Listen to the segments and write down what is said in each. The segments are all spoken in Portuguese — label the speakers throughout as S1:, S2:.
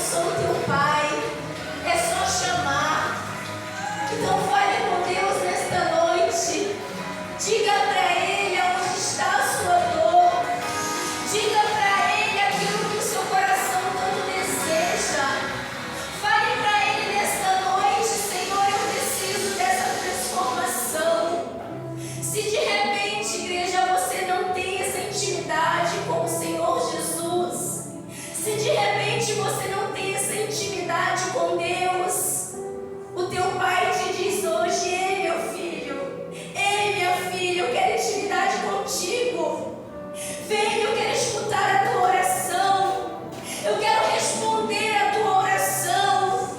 S1: sou o teu pai. É só chamar. Então fale com Deus nesta noite. Diga para Ele onde está a sua dor. Diga para Ele aquilo que o seu coração tanto deseja. Fale para Ele nesta noite: Senhor, eu preciso dessa transformação. Se de repente, igreja, você não tem essa intimidade com o Senhor Jesus, se de repente você não tem essa intimidade com Deus, o teu pai te diz hoje: ei minha filha, eu quero intimidade contigo. Vem, eu quero escutar a tua oração, eu quero responder a tua oração.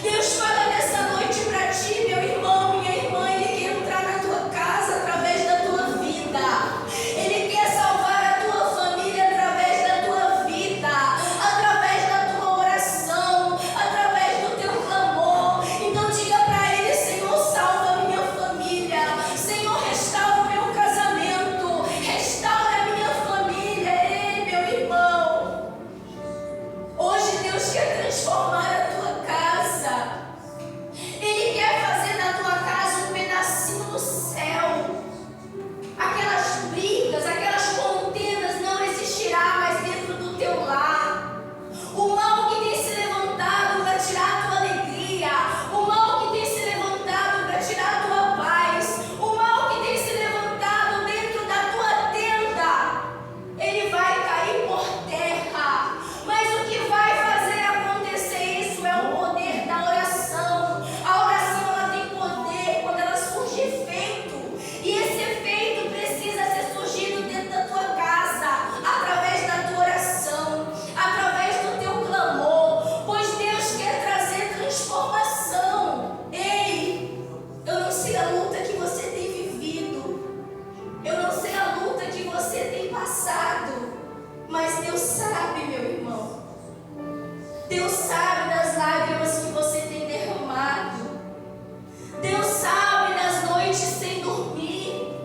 S1: Deus fala nessa noite para ti, meu irmão, minha irmã. Ele quer entrar na tua casa através da tua vida. Ele quer salvar a tua família através da tua vida, através da tua oração, através do teu clamor. Então diga para Ele: Senhor, salva a minha família. Senhor, restaura o meu casamento, restaura a minha família. Ei, meu irmão, hoje Deus quer transformar a tua casa. Ele quer fazer da tua casa um pedacinho do céu. Aquelas brigas, aquelas contendas não existirá mais dentro do teu lar. O mal que tem se levantado para tirar a tua alegria, o mal que tem se levantado para tirar a tua paz, o mal que tem se levantado dentro da tua tenda, ele vai cair por terra. Mas o que vai fazer acontecer isso é o poder da oração. A oração, ela tem poder quando ela surge efeito. E esse efeito precisa ser surgido dentro da tua casa, através da tua oração, através do teu clamor, pois Deus quer trazer transformação. Ei, eu não sei a luta que você tem vivido, eu não sei a luta que você tem passado, mas Deus sabe, meu irmão. Deus sabe das lágrimas que você tem derramado. Deus sabe das noites sem dormir.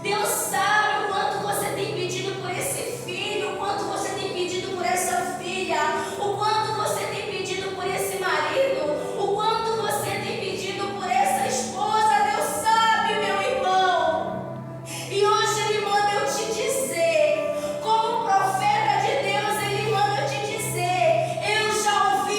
S1: Deus sabe o quanto você tem pedido por esse filho, o quanto você tem pedido por essa filha, o quanto você tem pedido por esse marido, o quanto você tem pedido por essa esposa. Deus sabe, meu irmão. E hoje Ele manda eu te dizer, como profeta de Deus, Ele manda eu te dizer: eu já ouvi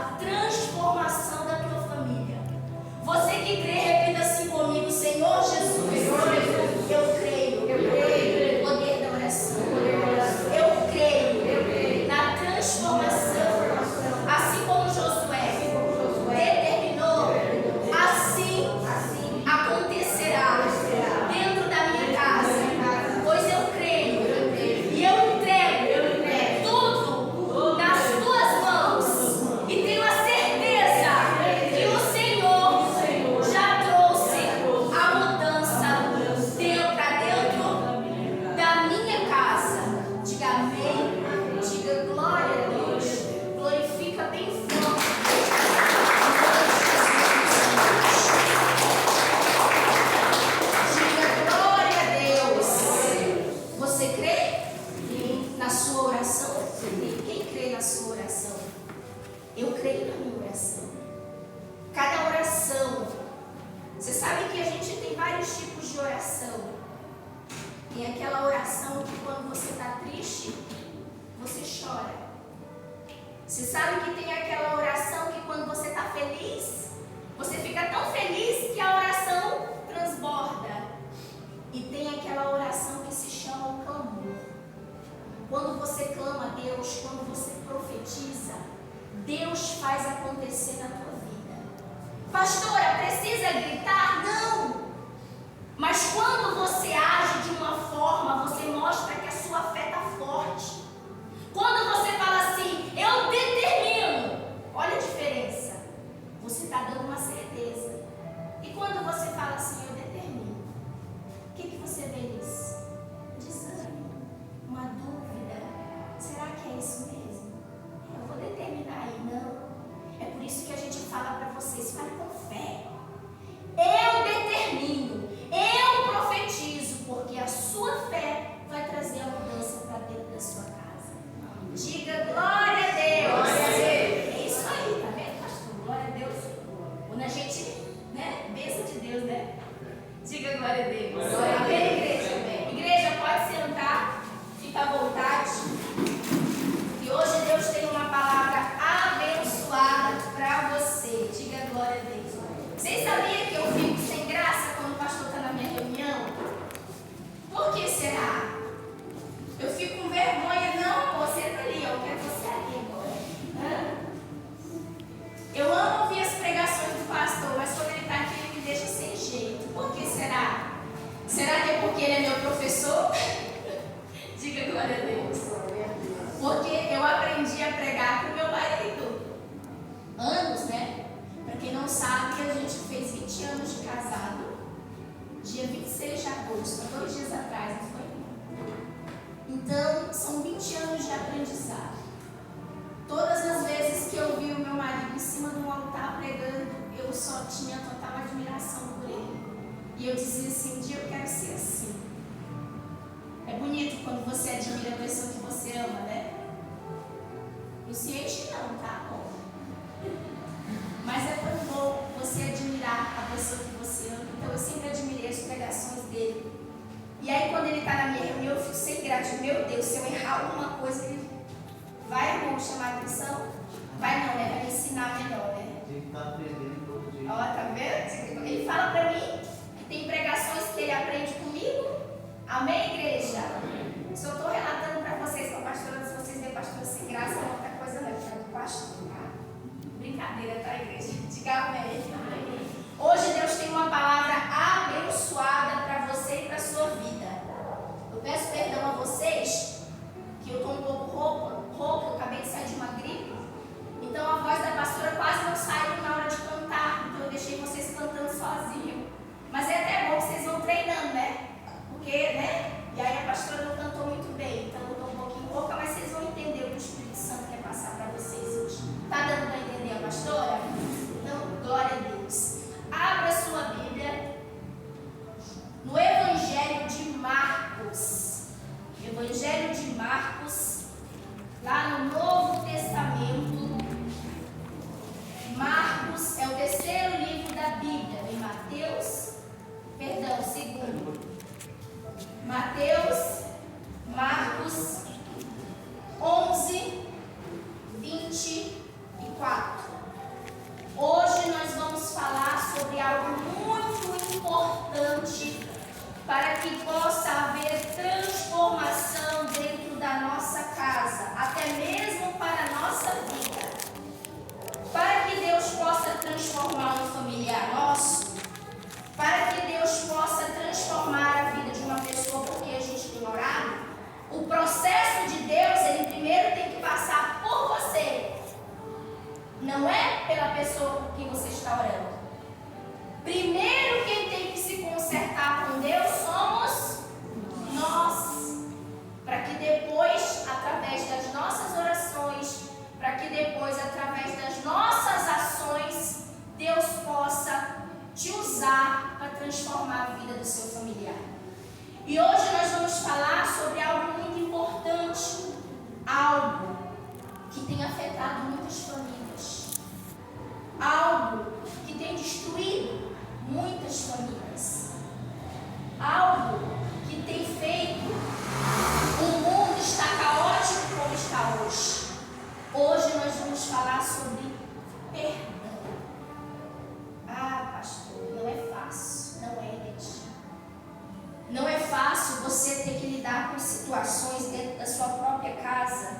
S1: a transformação da tua família. Você que crê, repita assim comigo: Senhor Jesus, eu creio no poder da oração. Eu creio na transformação. Assim como Josué determinou, assim acontecerá dentro da minha casa. Pois eu creio e eu entrego tudo nas tuas mãos. E tenho a certeza que o Senhor já trouxe a mudança dentro da minha casa. Diga amém, diga glória a Deus. Glorifica bem forte. Diga glória a Deus. Você crê na sua oração? Quem crê na sua oração? Eu creio na minha oração. Cada oração. Você sabe que a gente tem vários tipos de oração. Tem aquela oração que quando você está triste, você chora. Você sabe que tem aquela oração que quando você está feliz, você fica tão feliz que a oração transborda. E tem aquela oração que se chama o clamor. Quando você clama a Deus, quando você profetiza, Deus faz acontecer na tua vida. Pastora, precisa gritar? Não! Mas quando você age de uma forma, você mostra que a sua fé está forte. Quando você fala assim, eu determino, olha a diferença. Você está dando uma certeza. E quando você fala assim, eu determino, o que você vê nisso? Desânimo, uma dúvida. Será que é isso mesmo? Eu vou determinar aí, não. É por isso que a gente fala para vocês, fale com fé. Eu determino, eu profetizo, porque a sua fé vai trazer a mudança para dentro da sua casa. Diga glória a Deus. Glória a Deus. É isso aí, tá vendo, pastor? Glória a Deus. Quando a gente, bênção de Deus, né? Diga glória a Deus. Amém, igreja? Igreja, pode sentar, fica à vontade. E hoje Deus tem uma palavra abençoada para você. Diga glória a Deus. Vocês sabiam que eu fico sem graça quando o pastor está na minha reunião? Por que será? Eu fico com vergonha. Não, amor, senta ali, eu quero você ali agora. Eu amo ouvir as pregações do pastor, mas quando ele está aqui, ele me deixa sem jeito. Por que será? Será que é porque ele é meu professor? Diga glória a Deus. Porque eu aprendi a pregar com meu marido. Anos, né? Para quem não sabe, a gente fez 20 anos de casado. Dia 26 de agosto, há 2 dias atrás, não foi? Então, são 20 anos de aprendizado. Todas as vezes que eu vi o meu marido em cima de um altar pregando, eu só tinha total admiração por ele. E eu dizia assim, um dia eu quero ser assim. É bonito quando você admira a pessoa que você ama, né? Não se enche não, tá bom? Mas é tão bom você admirar a pessoa que você ama. Então eu sempre admirei as pregações dele. E aí quando ele está na minha reunião, eu fico sem graça. Meu Deus, se eu errar alguma coisa, ele vai, irmão, chamar atenção? Vai não, né? Vai me ensinar melhor, né?
S2: Tem que estar aprendendo todo dia.
S1: Ó, tá vendo? Ele fala pra mim que tem pregações que ele aprende comigo. Amém, igreja? Se eu estou relatando para vocês com a pastora, se vocês veem pastora sem graça, é outra coisa não, é do pastor, tá? Brincadeira, tá, igreja? Diga amém. Hoje Deus tem uma palavra abençoada para você e para a sua vida. Eu peço perdão a vocês, que eu estou um pouco rouca, eu acabei de sair de uma gripe. Então a voz da pastora quase não saiu na hora de cantar. Então eu deixei vocês cantando sozinho. Mas é até bom que vocês vão treinando, né? Porque, né? E aí a pastora não cantou muito bem. Então eu estou um pouquinho rouca, mas vocês vão entender o que o tem afetado muitas famílias. Algo que tem destruído muitas famílias. Algo que tem feito o mundo estar caótico como está hoje. Hoje nós vamos falar sobre perdão. Ah, pastor, não é fácil. Não é, gente. Não é fácil você ter que lidar com situações dentro da sua própria casa,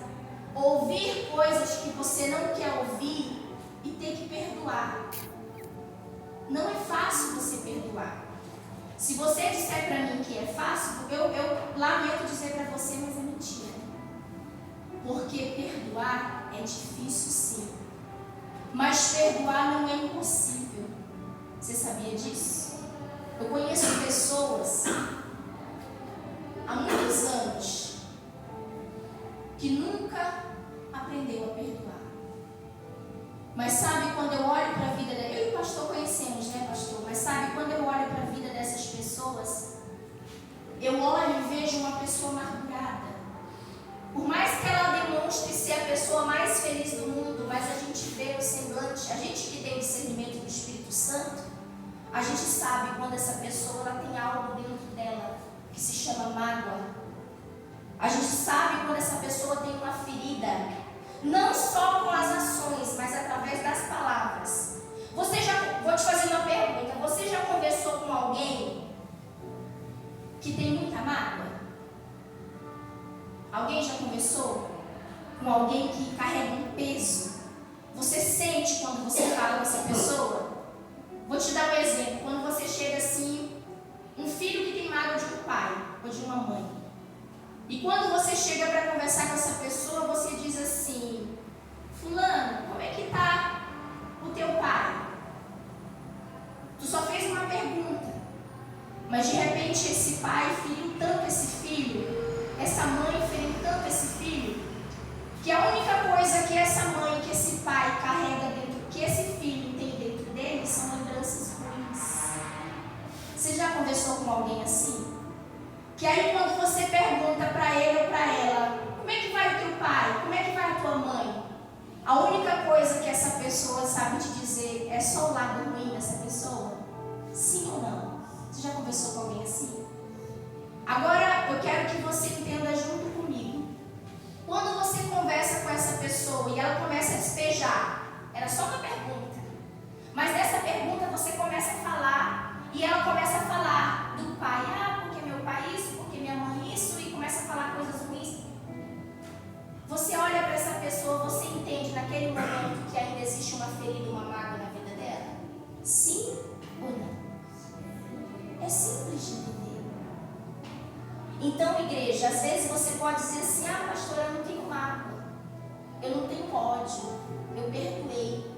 S1: ouvir coisas que você não quer ouvir e ter que perdoar. Não é fácil você perdoar. Se você disser para mim que é fácil, eu lamento dizer para você, mas é mentira. Porque perdoar é difícil, sim. Mas perdoar não é impossível. Você sabia disso? Eu conheço pessoas há muitos anos que nunca aprendeu a perdoar. Mas sabe, quando eu olho para a vida dela, eu e o pastor conhecemos, né, pastor? Mas sabe, quando eu olho para a vida dessas pessoas, eu olho e vejo uma pessoa amargurada. Por mais que ela demonstre ser a pessoa mais feliz do mundo, mas a gente vê o semblante, a gente que tem o discernimento do Espírito Santo, a gente sabe quando essa pessoa ela tem algo dentro dela que se chama mágoa. A gente sabe quando essa pessoa tem uma ferida, não só com as ações, mas através das palavras. Vou te fazer uma pergunta. Você já conversou com alguém que tem muita mágoa? Alguém já conversou com alguém que carrega um peso? Você sente quando você fala com essa pessoa? Vou te dar um exemplo. Quando você chega assim, um filho que tem mágoa de um pai ou de uma mãe. E quando você chega para conversar com essa pessoa, você diz assim: fulano, como é que está o teu pai? Tu só fez uma pergunta. Mas de repente esse pai feriu tanto esse filho, essa mãe feriu tanto esse filho, que a única coisa que essa mãe, que esse pai carrega dentro, que esse filho tem dentro dele, são lembranças ruins. Você já conversou com alguém assim? Que aí quando você pergunta para ele ou para ela: como é que vai o teu pai? Como é que vai a tua mãe? A única coisa que essa pessoa sabe te dizer é só o lado ruim dessa pessoa? Sim ou não? Você já conversou com alguém assim? Agora eu quero que você entenda junto comigo. Quando você conversa com essa pessoa e ela começa a despejar, era só uma pergunta, mas nessa pergunta você começa a falar, e ela começa a falar do pai: ah, porque meu pai isso, porque minha mãe isso, e começa a falar coisas ruins. Você olha para essa pessoa, você entende naquele momento que ainda existe uma ferida, uma mágoa na vida dela? Sim ou não? É simples de entender. Então, igreja, às vezes você pode dizer assim: ah, pastora, eu não tenho mágoa, eu não tenho ódio, eu perdoei.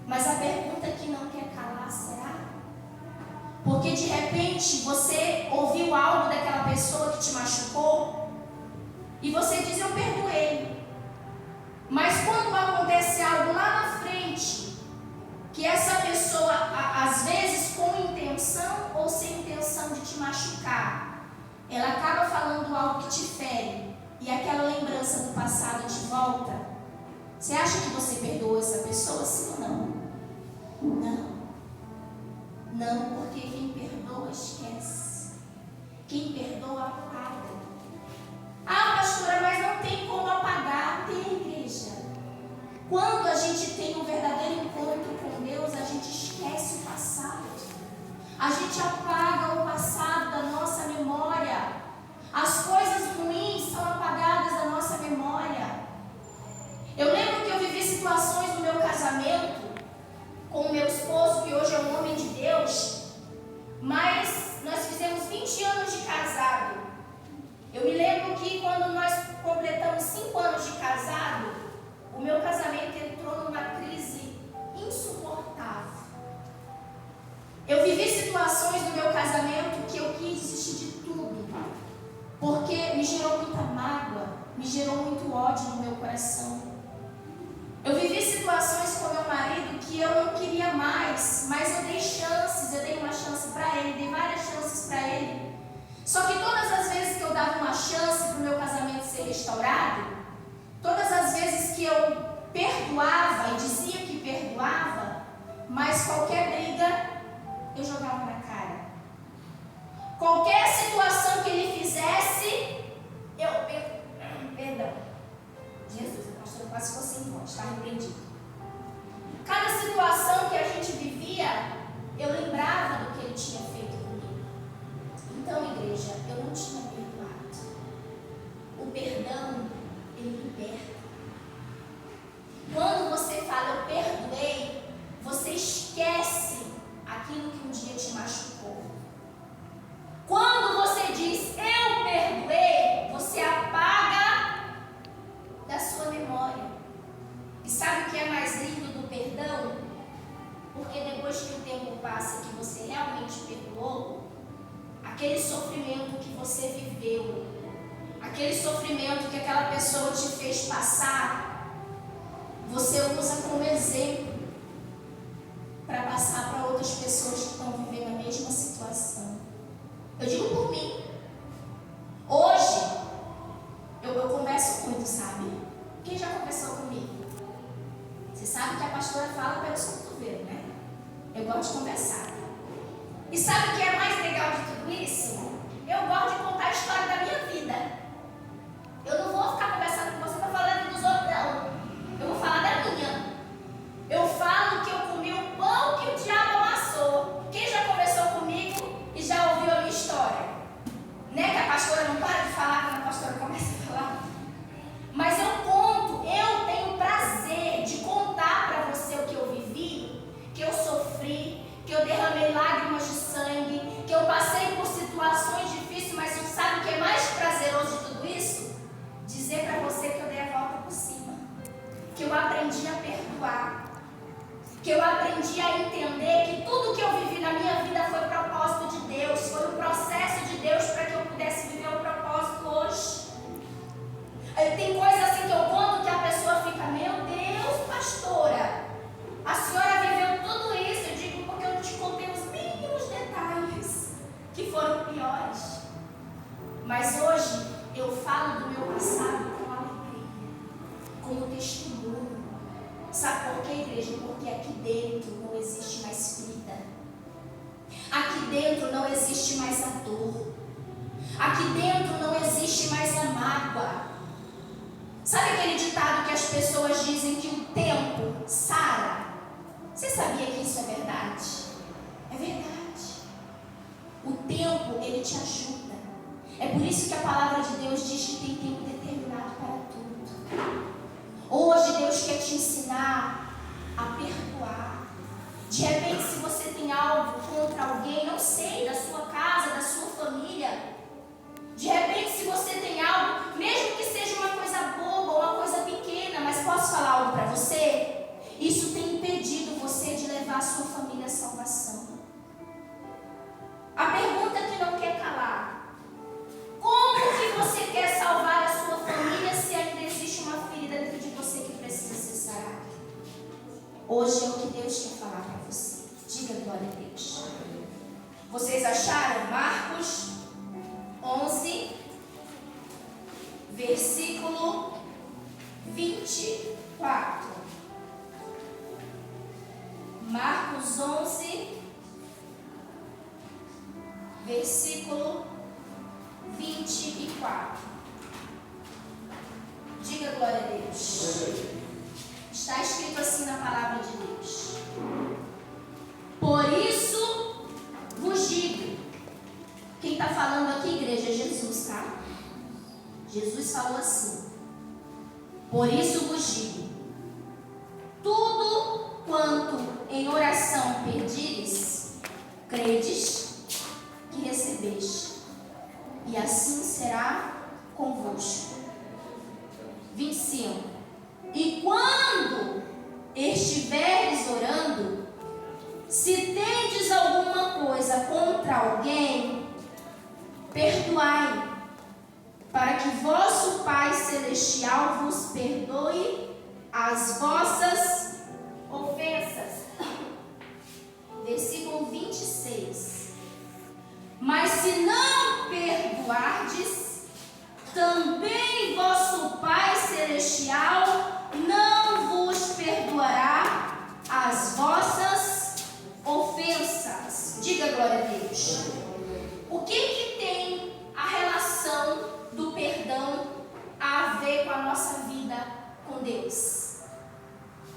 S1: Mas a pergunta que não quer calar, será? Porque de repente você ouviu algo daquela pessoa que te machucou e você diz: eu perdoei. Mas quando acontece algo lá na frente, que essa pessoa, às vezes com intenção ou sem intenção de te machucar, ela acaba falando algo que te fere, e aquela lembrança do passado te volta, você acha que você perdoou essa pessoa, sim ou não? Não. Não, porque quem perdoa esquece. Quem perdoa apaga. Ah, pastora, mas não tem como apagar. Tem, igreja. Quando a gente tem um verdadeiro encontro com Deus, a gente esquece o passado. A gente apaga o passado da nossa memória. As coisas ruins são apagadas da nossa memória. Eu lembro que eu vivi situações no meu casamento com o meu esposo, que hoje é um homem de Deus, mas nós fizemos 20 anos de casado. Eu me lembro que quando nós completamos 5 anos de casado, o meu casamento entrou numa crise insuportável. Eu vivi situações no meu casamento que eu quis desistir de tudo, porque me gerou muita mágoa, me gerou muito ódio no meu coração. Eu vivi situações com meu marido que eu não queria mais, mas eu dei chances, eu dei uma chance para ele, dei várias chances para ele. Só que todas as vezes que eu dava uma chance para o meu casamento ser restaurado, todas as vezes que eu Mas qualquer briga, eu jogava na cara. Qualquer situação que ele fizesse, perdão. Jesus, a pastora quase ficou sem voz, está repreendido. Cada situação que a gente vivia, eu lembrava do que ele tinha feito comigo. Então, igreja, eu não tinha perdoado. O perdão, ele liberta. Quando você fala eu perdoei, você esquece aquilo que um dia te machucou. Quando você diz eu perdoei, você apaga da sua memória. E sabe o que é mais lindo do perdão? Porque depois que o tempo passa, que você realmente perdoou, aquele sofrimento que você viveu, aquele sofrimento que aquela pessoa te fez passar, você usa como exemplo para passar para outras pessoas que estão vivendo a mesma situação. Eu digo por mim. Hoje, eu converso muito, sabe? Quem já conversou comigo? Você sabe que a pastora fala pelos cotovelos, né? Eu gosto de conversar. E sabe o que é mais legal de tudo isso? Eu gosto de contar a história da minha vida. Eu não vou ficar conversando com você para falando dos outros, não. Eu vou falar da minha. Eu falo que eu comi o pão que o diabo amassou. Quem já conversou comigo e já ouviu a minha história? Né? Que a pastora não para de falar quando a pastora começa a falar. Mas eu conto, eu tenho prazer de contar para você o que eu vivi, que eu sofri, que eu derramei lágrimas de sangue, que eu passei por situações difíceis, mas você sabe o que é mais prazeroso de tudo isso? Dizer para você que eu dei a volta por cima, que eu aprendi a perdoar, que eu aprendi a entender que tudo que eu vivi na minha vida foi propósito de Deus, foi um processo de Deus para que eu pudesse viver o propósito hoje. Tem coisa assim que eu conto que a pessoa fica, meu Deus, pastora, a senhora viveu tudo isso. Eu digo porque eu te contei os mínimos detalhes que foram piores. Mas hoje eu falo do meu passado com alegria, como testemunho. Sabe por quê, igreja? Porque aqui dentro não existe mais ferida. Aqui dentro não existe mais a dor. Aqui dentro não existe mais a mágoa. Sabe aquele ditado que as pessoas dizem que o tempo sara? Você sabia que isso é verdade? É verdade. O tempo, ele te ajuda. É por isso que a palavra de Deus diz que tem tempo determinado para tudo. Hoje Deus quer te ensinar a perdoar. De repente, se você tem algo contra alguém, não sei, da sua casa, da sua família. De repente, se você tem algo, mesmo que seja uma coisa boba, uma coisa pequena, mas posso falar algo para você? Isso tem impedido você de levar a sua família à salvação. A pergunta que não quer calar: como que você quer salvar a sua família se ainda existe uma ferida dentro de você que precisa ser sarada? Hoje é o que Deus quer falar para você. Diga glória a Deus. Vocês acharam? Marcos 11, versículo 24. Marcos 11, versículo 24. Diga glória a Deus. Está escrito assim na palavra de Deus: por isso vos digo. Quem está falando aqui, igreja, é Jesus, tá? Jesus falou assim: por isso vos digo, tudo quanto em oração pedires, credes que recebeste, e assim será convosco. 25. E quando estiveres orando, se tendes alguma coisa contra alguém, perdoai, para que vosso Pai Celestial vos perdoe as vossas ofensas. Versículo 26. Mas se não perdoardes, também vosso Pai Celestial não vos perdoará as vossas vocês.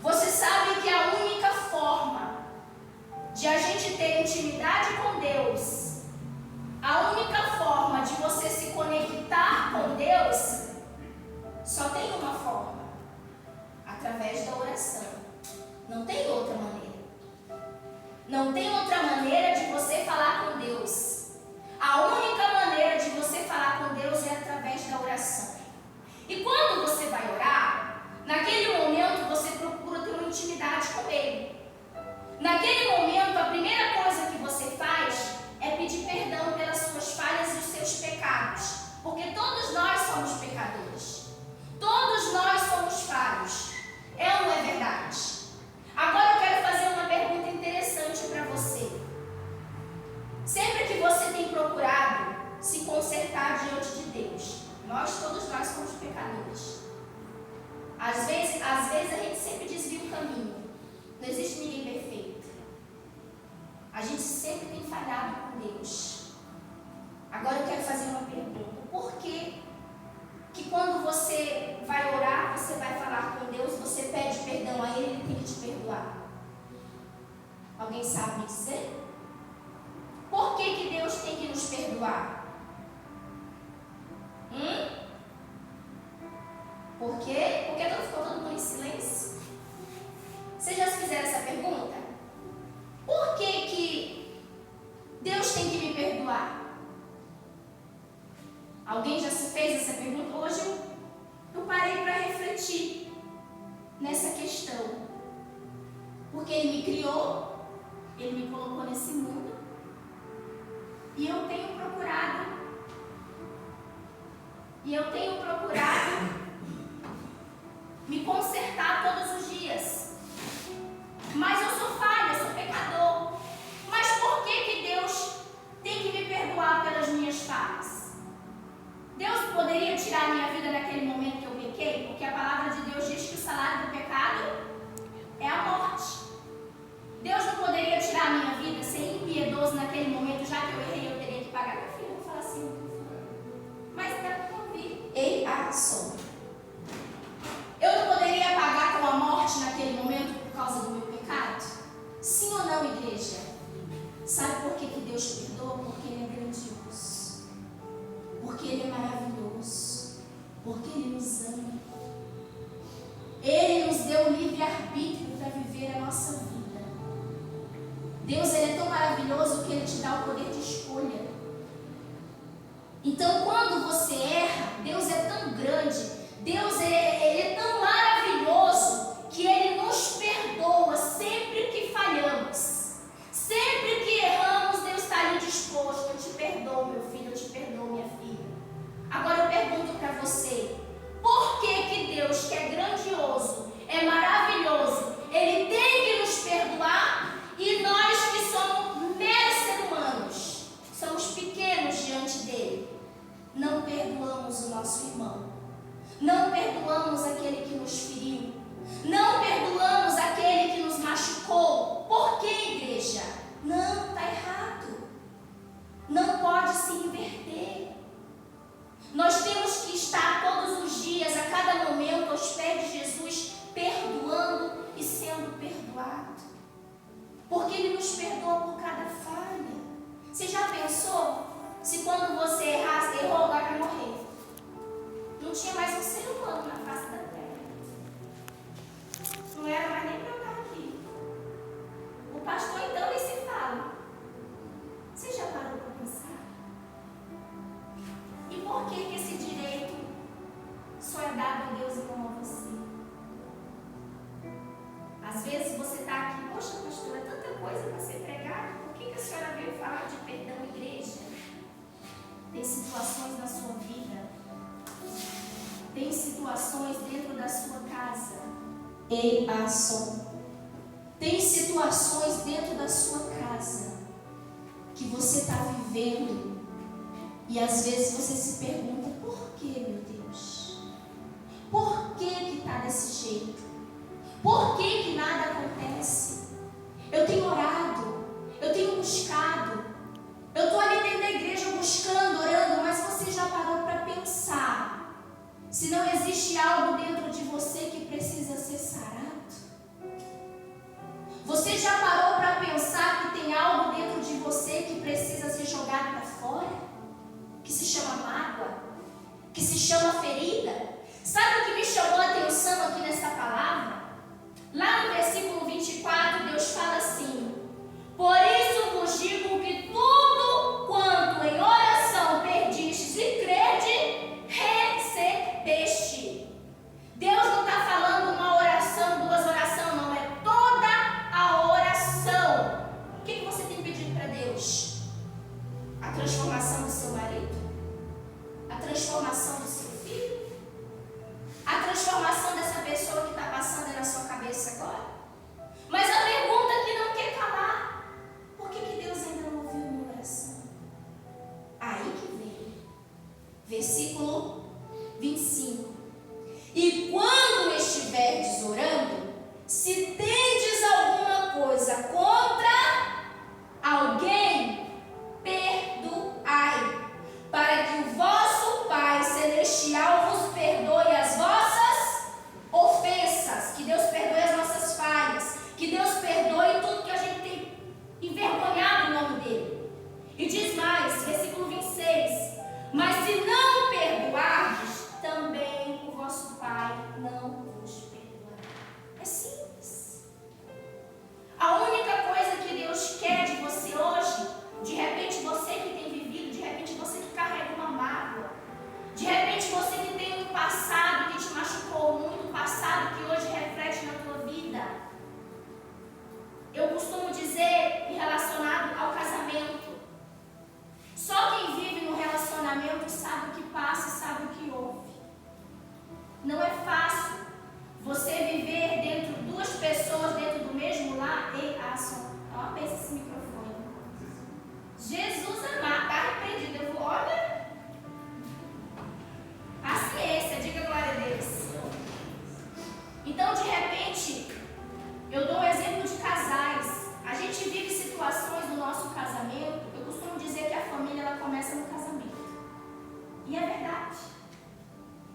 S1: Você sabe que a única forma de a gente ter intimidade com Deus, a única forma de você se conectar com Deus, só tem uma forma: através da oração. Não tem outra maneira. Não tem outra maneira de você falar com Deus. A única maneira de você falar com Deus é através da oração. E quando você vai orar, naquele momento você procura ter uma intimidade com Ele. Naquele momento, a primeira coisa que você faz é pedir perdão pelas suas falhas e os seus pecados. Porque todos nós somos pecadores. Todos nós somos falhos. É ou não é verdade? Agora eu quero fazer uma pergunta interessante para você. Sempre que você tem procurado se consertar diante de Deus, todos nós somos pecadores. Às vezes a gente sempre desvia o caminho. Não existe ninguém perfeito. A gente sempre tem falhado com Deus. Agora eu quero fazer uma pergunta. Por que quando você vai orar, você vai falar com Deus, você pede perdão a Ele, Ele tem que te perdoar? Alguém sabe me dizer? Por que Deus tem que nos perdoar? Por quê? Porque ficou todo mundo em silêncio? Vocês já se fizeram essa pergunta? Por que Deus tem que me perdoar? Alguém já se fez essa pergunta? Hoje eu parei para refletir nessa questão. Porque Ele me criou, Ele me colocou nesse mundo, e eu tenho procurado me consertar todos os dias. Mas eu sou falha, eu sou pecador. Mas por que Deus tem que me perdoar pelas minhas falhas? Deus poderia tirar a minha vida naquele momento que eu pequei? Porque a palavra de Deus diz que o salário do pecado é a morte. Deus não poderia tirar a minha vida, ser impiedoso naquele momento, já que eu errei, eu teria que pagar. Meu filho, eu vou falar assim, mas dá para ouvir. Ei, som. Eu não poderia pagar com a morte naquele momento por causa do meu pecado? Sim ou não, igreja? Sabe por que Deus perdoa? Porque Ele é grandioso. Porque Ele é maravilhoso. Porque Ele nos ama. Ele nos deu o livre-arbítrio para viver a nossa vida. Deus, Ele é tão maravilhoso que Ele te dá o poder de escolha. Então, quando você erra, Deus é tão grande, Deus ele é tão maravilhoso, que Ele nos perdoa sempre que falhamos. Sempre que erramos, Deus está ali disposto. Eu te perdoo, meu filho, eu te perdoo, minha filha. Agora eu pergunto para você, por que Deus, que é grandioso, é maravilhoso, Ele tem que nos perdoar, e nós que somos meros seres humanos, somos pequenos diante dEle, não perdoamos o nosso irmão, não perdoamos aquele que nos feriu, não perdoamos aquele que nos machucou? Por que, igreja? Não, está errado. Não pode se inverter. Nós temos que estar todos os dias, a cada momento, aos pés de Jesus, perdoando e sendo perdoado. Porque Ele nos perdoa por cada falha. Você já pensou? Se quando você errou, agora vai morrer. Não tinha mais um ser humano na face da terra. Não era mais nem para eu estar aqui. O pastor então nem se fala. Você já parou para pensar? E por que esse direito só é dado a Deus e não a você? Às vezes você está aqui, poxa, pastor, é tanta coisa para ser pregada. Por que a senhora veio falar de perdão, igreja? Tem situações na sua vida, tem situações dentro da sua casa. Ei, som. Tem situações dentro da sua casa que você está vivendo, e às vezes você se pergunta, por que, meu Deus? Por que está desse jeito? Por que nada acontece? Eu tenho orado, eu tenho buscado, eu estou ali dentro da igreja buscando, orando, mas você já parou para pensar Se não existe algo dentro de você que precisa ser sarado? Você já parou para pensar que tem algo dentro de você que precisa ser jogado para fora? Que se chama mágoa? Que se chama ferida? Sabe o que me chamou a atenção aqui nessa palavra? Lá no versículo 24, Deus fala assim: por isso vos digo que tudo quanto em oração perdistes e crede, recebeste. Deus não está falando uma oração, duas orações, não. É toda a oração. O que você tem pedido para Deus? A transformação do seu marido? A transformação do seu filho? A transformação dessa pessoa que está passando aí na sua cabeça agora? Mas a pergunta que não quer calar: por que Deus ainda não ouviu minha oração? Aí que vem. Versículo 25. E quando estiverdes orando, se tendes alguma coisa contra alguém, perdoai, para que o vosso Pai Celestial vos perdoe as vossas ofensas. Que Deus perdoe as nossas falhas. Que Deus perdoe tudo que a gente tem envergonhado o nome dele. E diz mais, versículo 26. Mas se não perdoardes, também o vosso Pai não vos perdoará. É simples. A única coisa que Deus quer de você hoje, de repente você que tem vivido, de repente você que carrega uma mágoa, de repente você que tem um passado que te machucou muito, um passado que hoje reflete na tua vida. Eu costumo dizer, relacionado ao casamento, só quem vive no relacionamento sabe o que passa e sabe o que ouve. Não é fácil você viver dentro de duas pessoas dentro do mesmo lar. Ei, Asson, ó, pensa esse microfone. Jesus amado, está repreendido. Eu vou, olha, paciência, diga glória a Deus. Então, de repente, eu dou um exemplo de casais. A gente vive situações no nosso casamento. Eu costumo dizer que a família ela começa no casamento. E é verdade.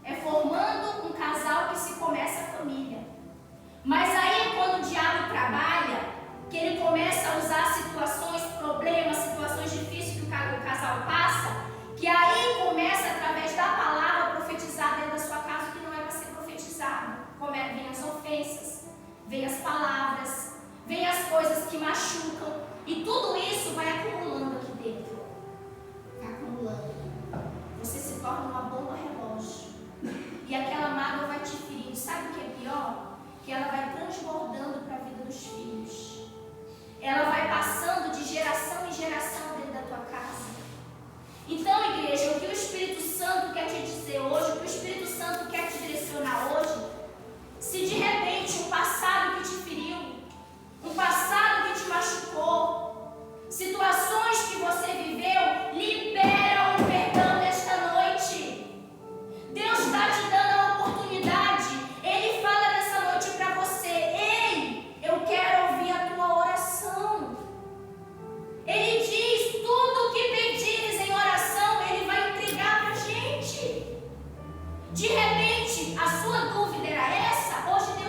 S1: É formando um casal que se começa a família. Mas aí quando o diabo trabalha, que ele começa a usar situações, problemas, situações difíceis que o casal passa, que aí começa através da palavra profetizar dentro da sua casa o que não é para ser profetizado. Vem as ofensas, vem as palavras, vem as coisas que machucam, e tudo isso vai acumulando aqui dentro. Vai acumulando. Você se torna uma bomba relógio. E aquela mágoa vai te ferindo. Sabe o que é pior? Que ela vai transbordando para a vida dos filhos. Ela vai passando de geração em geração dentro da tua casa. Então, igreja, o que o Espírito Santo quer te dizer hoje, o que o Espírito Santo quer te direcionar hoje, se de repente um passado que te feriu, um passado que te machucou, situações que você viveu, libera o perdão nesta noite. Deus está te dando a oportunidade. Ele fala nessa noite para você: ei, eu quero ouvir a tua oração. Ele diz: tudo que pedires em oração, Ele vai entregar para a gente. De repente, a sua dúvida era essa? Hoje Deus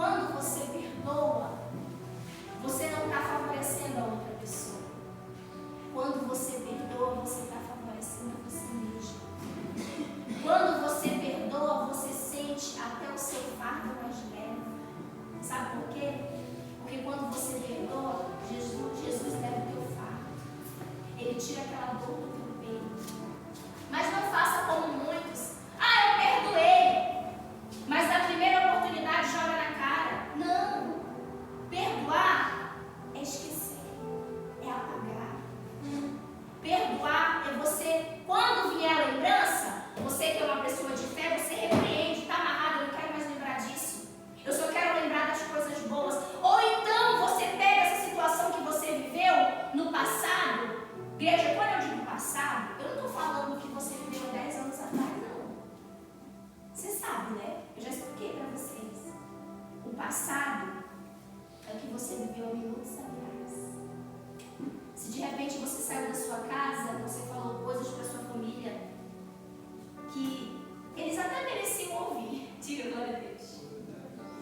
S1: quando você perdoa, você não está favorecendo a outra pessoa. Quando você perdoa, você está favorecendo a você mesmo. Quando você perdoa, você sente até o seu fardo mais leve. Sabe por quê? Porque quando você perdoa, Jesus leva o teu fardo. Ele tira aquela dor do teu peito. Mas não faça como muitos. Eu perdoei. Mas na primeira oportunidade joga na cara. Não. Perdoar é esquecer. É apagar. Perdoar é você, quando vier a lembrança, você que é uma pessoa de fé, você repreende, está amarrado, eu não quero mais lembrar disso. Eu só quero lembrar das coisas boas. Ou então você pega essa situação que você viveu no passado. Igreja, quando eu digo passado, eu não estou falando do que você viveu 10 anos atrás, não. Você sabe, né? Eu já expliquei para vocês. O passado é o que você viveu minutos atrás. Se de repente você saiu da sua casa, você falou coisas para sua família que eles até mereciam ouvir, diga glória a Deus,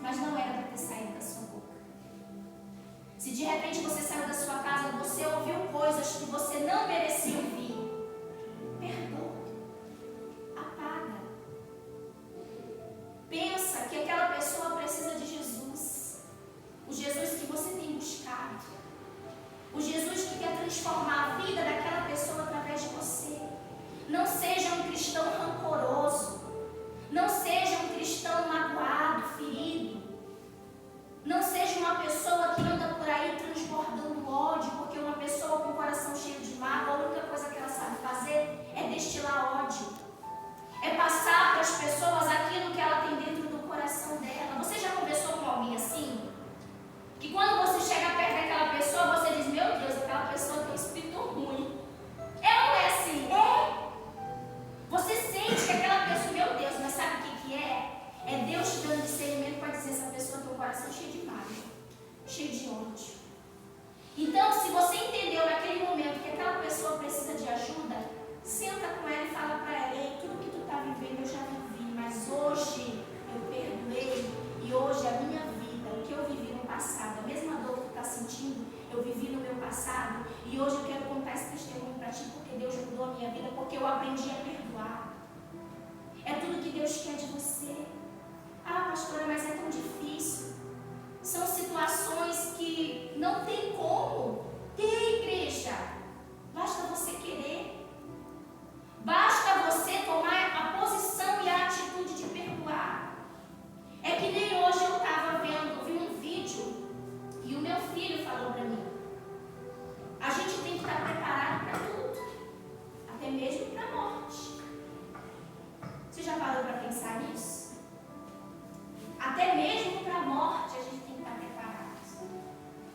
S1: mas não era para ter saído da sua boca. Se de repente você saiu da sua casa, você ouviu coisas que você não merecia ouvir, perdoa, apaga. Pensa que aquela pessoa precisa de Jesus, o Jesus que você tem buscado, o Jesus que quer transformar a vida daquela pessoa através de você. Não seja um cristão rancoroso, não seja um cristão magoado, ferido, não seja uma pessoa que anda por aí transbordando ódio, porque uma pessoa com o coração cheio de mágoa, a única coisa que ela sabe fazer é destilar ódio, é passar para as pessoas aquilo que ela tem dentro do coração dela. Você já conversou com alguém assim? Que quando você chega perto daquela pessoa, você diz, meu Deus, aquela pessoa tem um espírito ruim. Ela não é assim, é? Você sente que aquela pessoa, meu Deus, mas sabe o que é? É Deus te dando discernimento para dizer, essa pessoa tem um coração cheio de mágoa, cheio de ódio. Então, se você entendeu naquele momento que aquela pessoa precisa de ajuda, senta com ela e fala para ela, ei, tudo que tu está vivendo eu já vivi, mas hoje eu perdoei e hoje a minha vida, o que eu vivi no passado, a mesma dor que tu está sentindo, eu vivi no meu passado e hoje eu quero contar esse testemunho para ti porque Deus mudou a minha vida, porque eu aprendi a perdoar. É tudo que Deus quer de você. Pastora, mas é tão difícil. São situações que não tem como. Tem, igreja. Basta você querer. Basta você tomar a posição e a atitude de perdoar. É que nem hoje eu estava vi um vídeo e o meu filho falou para mim, a gente tem que estar preparado para tudo, até mesmo para a morte. Você já parou para pensar nisso? Até mesmo para a morte a gente tem que estar preparado.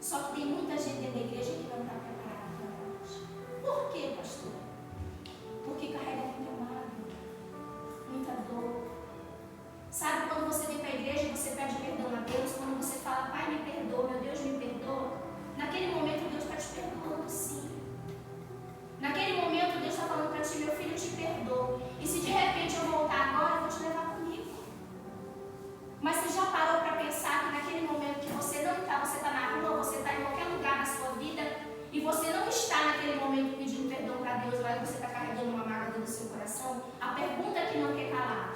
S1: Só que tem muita gente dentro da igreja que não está preparada para a morte. Por quê, pastor? Porque carrega muita mágoa, muita dor. Sabe, quando você vem para a igreja e você pede perdão a Deus, quando você fala, Pai, me perdoa, meu Deus, me perdoa, naquele momento Deus está te perdoando, sim. Naquele momento Deus está falando para ti, meu filho, eu te perdoo. E se de repente eu voltar agora, eu vou te levar comigo. Mas você já parou para pensar que naquele momento que você não está, você está na rua, você está em qualquer lugar na sua vida, e você não está naquele momento pedindo perdão para Deus, mas você está carregando uma mágoa dentro do seu coração? A pergunta que não quer calar,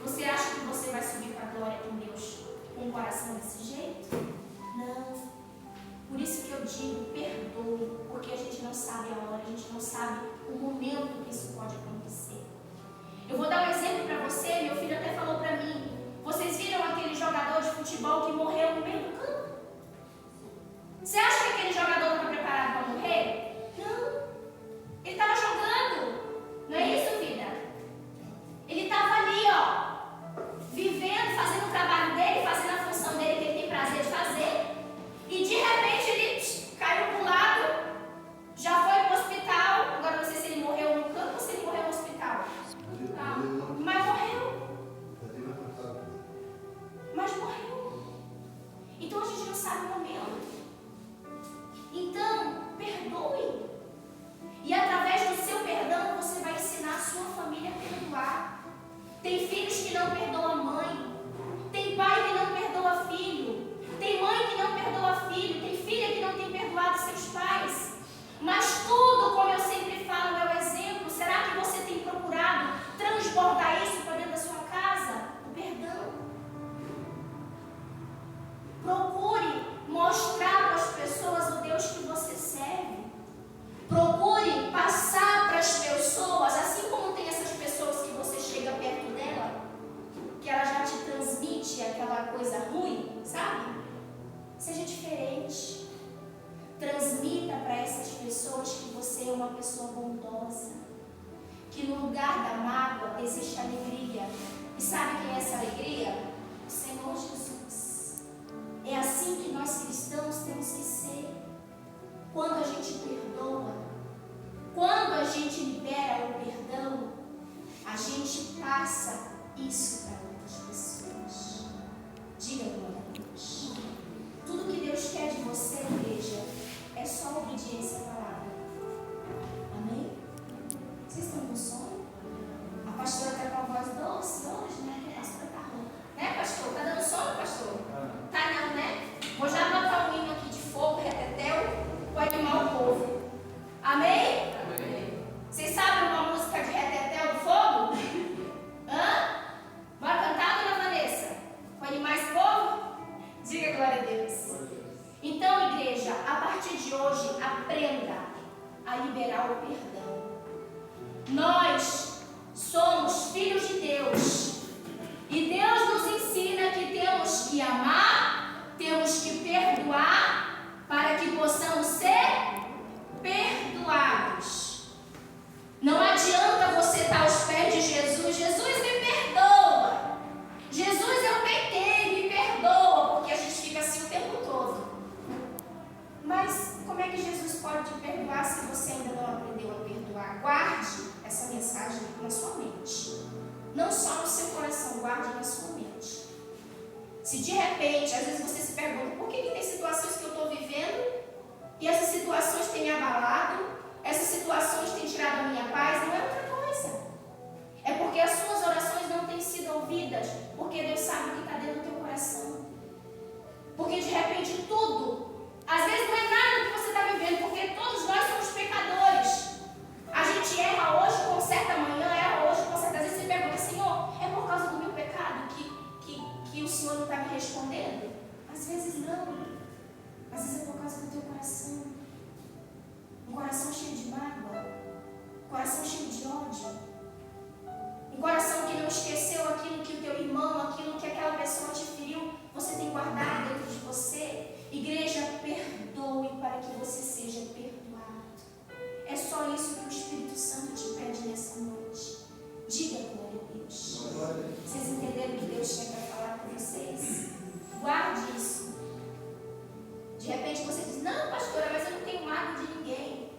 S1: você acha que você vai subir para a glória com Deus com um coração desse jeito? Não. Por isso que eu digo, perdoe, porque a gente não sabe a hora, a gente não sabe o momento que isso pode acontecer. Eu vou dar um exemplo para você, meu filho até falou para mim, vocês viram aquele jogador de futebol que morreu no meio do campo? Você acha que aquele jogador estava preparado para morrer? Não. Ele estava jogando. Não é isso, vida? Ele estava ali, vivendo, fazendo o trabalho dele, fazendo a função dele que ele tem prazer de fazer. E de repente ele caiu para o lado, já foi para o hospital. Agora não sei se ele morreu no campo ou se ele morreu no hospital. Mas morreu. Mas morreu. aquela coisa ruim, sabe? Seja diferente. Transmita para essas pessoas que você é uma pessoa bondosa, que no lugar da mágoa existe alegria. E sabe quem é essa alegria? O Senhor Jesus. É assim que nós cristãos temos que ser. Quando a gente perdoa, quando a gente libera o perdão, a gente passa isso para outras pessoas. Diga glória a Deus. Tudo que Deus quer de você, igreja, é só obediência à palavra. Amém? Vocês estão com sono? A pastora está com a voz doce hoje, né? Que a pastora está rouca. Né, pastor? Está dando sono, pastor? Tá não, né? Vou já botar um hino aqui de fogo, retetel, para animar o povo. Amém? Amém. Vocês sabem uma música de retetel do fogo? Hã? Bora cantar, dona Vanessa? Para animar esse povo? Diga glória a Deus. Então, igreja, a partir de hoje, aprenda a liberar o perdão. Nós somos filhos de Deus. E Deus nos ensina que temos que amar, temos que perdoar, para que possamos ser perdoados. Não adianta você estar aos pés de Jesus. Jesus, me perdoa. Jesus, eu pequei, me perdoa. Porque a gente fica assim o tempo todo. Mas como é que Jesus pode te perdoar se você ainda não aprendeu a perdoar? Guarde essa mensagem na sua mente. Não só no seu coração, guarde na sua mente. Se de repente, às vezes você se pergunta, por que tem situações que eu estou vivendo e essas situações têm me abalado, essas situações têm tirado a minha paz? Não é outra coisa. É porque as suas orações não têm sido ouvidas, porque Deus sabe o que está dentro do teu coração. Porque de repente tudo, às vezes não é nada do que você está vivendo, porque todos nós somos pecadores. A gente erra hoje, conserta amanhã, erra hoje, conserta. Às vezes você pergunta, Senhor, é por causa do meu pecado que o Senhor não está me respondendo? Às vezes não. Às vezes é por causa do teu coração. Um coração cheio de mágoa, um coração cheio de ódio, um coração que não esqueceu aquilo que o teu irmão, aquilo que aquela pessoa te feriu, você tem guardado dentro de você. Igreja, perdoe para que você seja perdoado. É só isso que o Espírito Santo te pede nessa noite. Diga glória a Deus. Vocês entenderam o que Deus tinha para falar com vocês? Guarde isso. De repente você diz, não, pastora, mas eu não tenho mágoa de ninguém.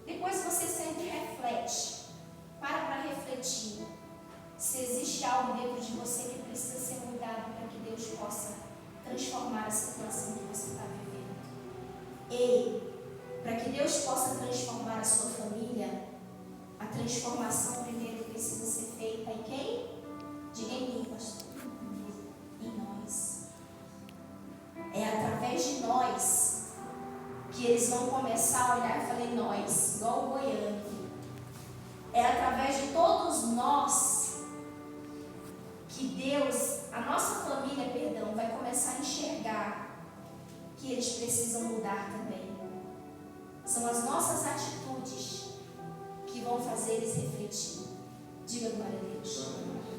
S1: Depois você sempre reflete. Para refletir. Se existe algo dentro de você que precisa ser mudado para que Deus possa transformar a situação que você está vivendo. Ei, para que Deus possa transformar a sua família, a transformação primeiro precisa ser feita em quem? Diga em mim, pastor. Em nós. É através de nós que eles vão começar a olhar. Eu falei nós, igual o Goiânia. É através de todos nós que Deus, a nossa família, perdão, vai começar a enxergar que eles precisam mudar também. São as nossas atitudes que vão fazer eles refletir. Diga glória a Deus.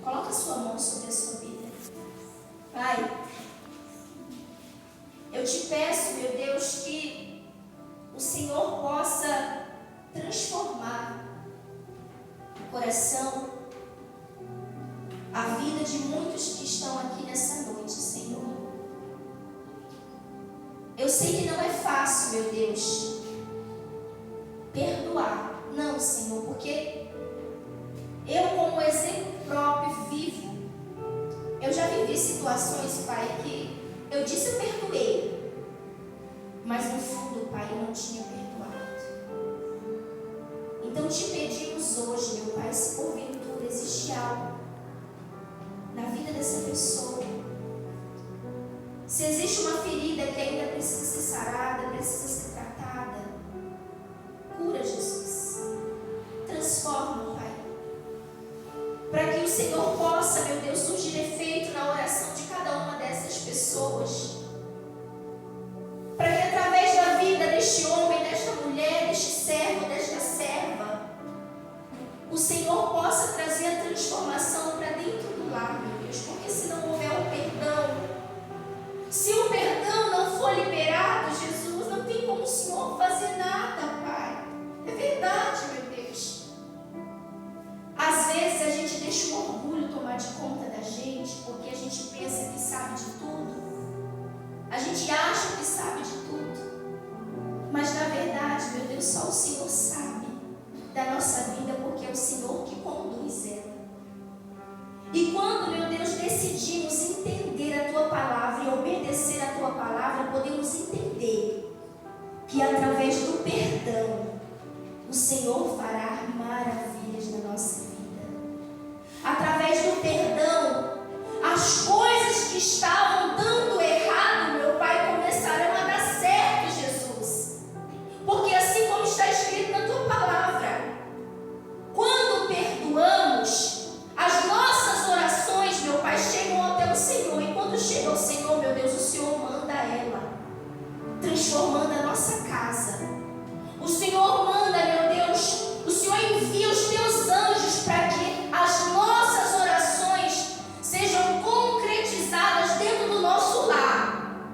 S1: Coloca a sua mão sobre a sua vida. Pai, eu te peço, meu Deus, que o Senhor possa transformar o coração, a vida de muitos que estão aqui nessa noite, Senhor. Eu sei que não é fácil, meu Deus, perdoar. Não, Senhor, porque eu, como exemplo próprio, vivo. Eu já vivi situações, Pai, que eu disse eu perdoei, mas no fundo, Pai, eu não tinha perdoado. Então te pedimos hoje, meu Pai, se porventura existe algo na vida dessa pessoa, se existe uma ferida que ainda precisa ser sarada, precisa ser tratada, cura, Jesus. Transforma, Pai, para que o Senhor possa, meu Deus, surgir efeito na oração de cada uma dessas pessoas, para que através da vida deste homem, desta mulher, deste servo, desta serva, o Senhor possa trazer a transformação para dentro do lar, meu Deus, porque se não houver o perdão, Deus, só o Senhor sabe da nossa vida, porque é o Senhor que conduz ela. E quando, meu Deus, decidimos entender a Tua palavra e obedecer a Tua palavra, podemos entender que através do perdão o Senhor fará maravilhas na nossa vida. Através do perdão, as coisas que estavam dando errado, meu Pai, começarão a dar certo, Jesus. Porque assim como está escrito na Tua palavra, quando perdoamos, as nossas orações, meu Pai, chegam até o Senhor. E quando chega ao Senhor, meu Deus, o Senhor manda ela, transformando a nossa casa. O Senhor manda, meu Deus, o Senhor envia os Teus anjos para que as nossas orações sejam concretizadas dentro do nosso lar.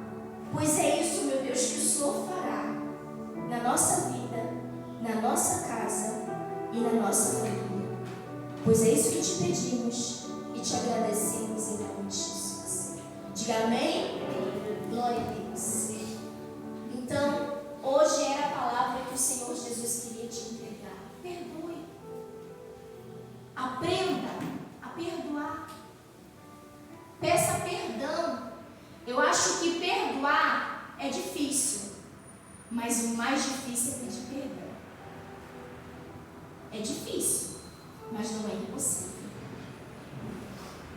S1: Pois é isso, meu Deus, que o Senhor fará na nossa vida, na nossa casa e na nossa família. Pois é isso que te pedimos e te agradecemos em nome de Jesus. Diga amém? Glória a Deus. Então, hoje era a palavra que o Senhor Jesus queria te entregar. Perdoe. Aprenda a perdoar. Peça perdão. Eu acho que perdoar é difícil, mas o mais difícil é pedir perdão. É difícil, mas não é impossível.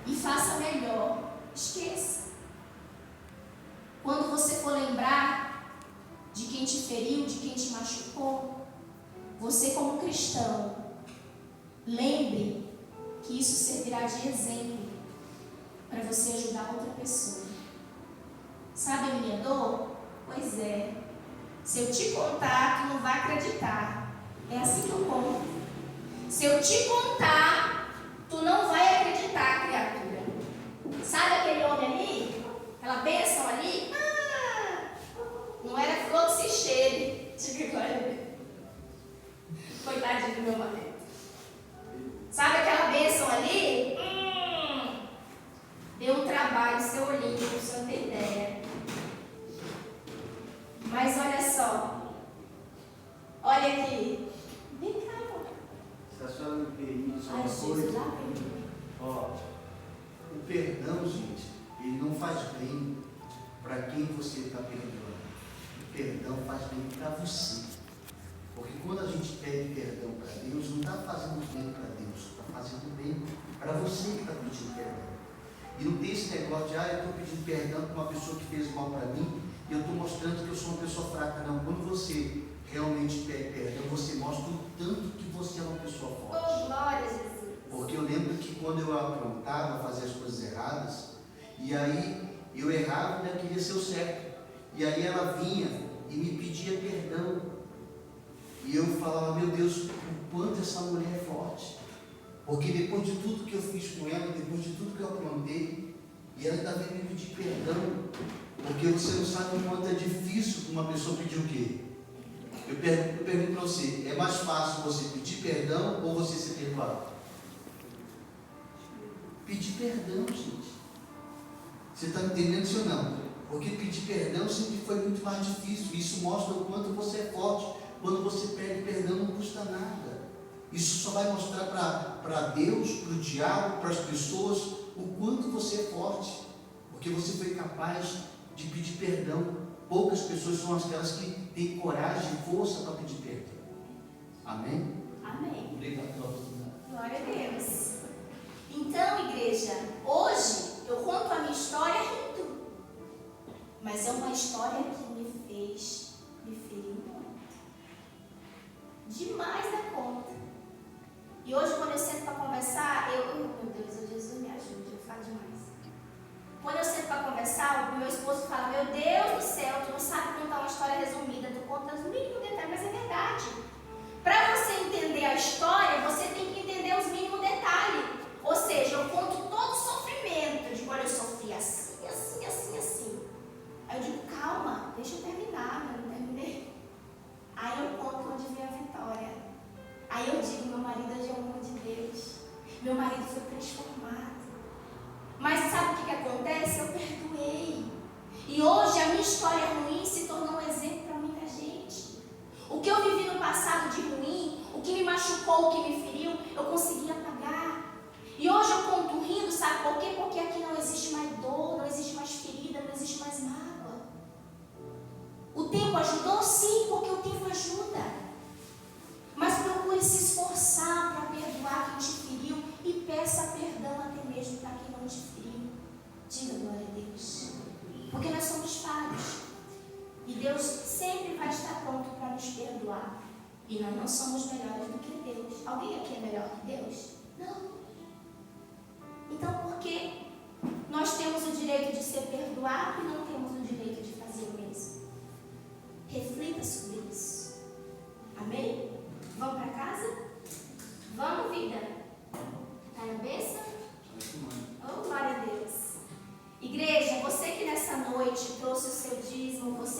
S1: E faça melhor. Esqueça. Quando você for lembrar de quem te feriu, de quem te machucou, você como cristão, lembre que isso servirá de exemplo para você ajudar outra pessoa. Sabe a minha dor? Pois é. Se eu te contar, tu não vai acreditar. É assim que eu conto. Se eu te contar, tu não vai acreditar, criatura. Sabe aquele homem ali? Aquela bênção ali? Não era flor que se cheire. Diga glória a Deus. Coitadinho do meu marido. Sabe aquela bênção ali? Deu um trabalho, seu olhinho, para o senhor ter ideia. Mas olha só. Olha aqui. Vem cá, amor.
S2: Se a senhora me permite
S1: Ai,
S2: uma
S1: Jesus,
S2: coisa.
S1: lá vem.
S2: Ó, o perdão, gente, ele não faz bem para quem você está perdoando. O perdão faz bem para você. Porque quando a gente pede perdão para Deus, não está fazendo bem para Deus, está fazendo bem para você que está pedindo perdão. E não tem esse negócio de, eu estou pedindo perdão para uma pessoa que fez mal para mim e eu estou mostrando que eu sou uma pessoa fraca. Não, quando você realmente pede perdão, você mostra o tanto que você é uma pessoa forte.
S1: Oh, glória a Jesus.
S2: Porque eu lembro que quando eu aprontava, fazia as coisas erradas, e aí eu errava e ainda queria ser o certo. E aí ela vinha e me pedia perdão. E eu falava, meu Deus, o quanto essa mulher é forte. Porque depois de tudo que eu fiz com ela, depois de tudo que eu aprontei, e ela ainda veio me pedir perdão. Porque você não sabe o quanto é difícil uma pessoa pedir o quê? Eu pergunto para você, é mais fácil você pedir perdão ou você ser perdoado? Pedir perdão, gente. Você está entendendo isso ou não? Porque pedir perdão sempre foi muito mais difícil. Isso mostra o quanto você é forte. Quando você pede perdão, não custa nada. Isso só vai mostrar para Deus, para o diabo, para as pessoas, o quanto você é forte. Porque você foi capaz de pedir perdão. Poucas pessoas são aquelas que têm coragem e força para pedir perdão. Amém?
S1: Amém.
S2: Obrigado pela oportunidade.
S1: Glória a Deus. Então, igreja, hoje eu conto a minha história rindo. Mas é uma história que me feriu muito. Demais da conta. E hoje, quando eu sento para conversar, meu Deus, Jesus me ajude, eu falo demais. Quando eu sento para conversar, o meu esposo fala, meu Deus do céu, tu não sabe contar uma história resumida, tu conta os mínimos detalhes, mas é verdade. Para você entender a história, você tem que entender os mínimos detalhes. Ou seja, eu conto todo o sofrimento de quando eu sofri assim. Aí eu digo, calma, deixa eu terminar, eu não terminei. Aí eu conto onde vem a vitória. Aí eu digo, meu marido hoje é um homem de Deus. Meu marido foi transformado. Mas sabe o que acontece? Eu perdoei. E hoje a minha história ruim se tornou um exemplo para muita gente. O que eu vivi no passado nos perdoar. E nós não somos melhores do que Deus. Alguém aqui é melhor que Deus? Não. Então, por que nós temos o direito de ser perdoados e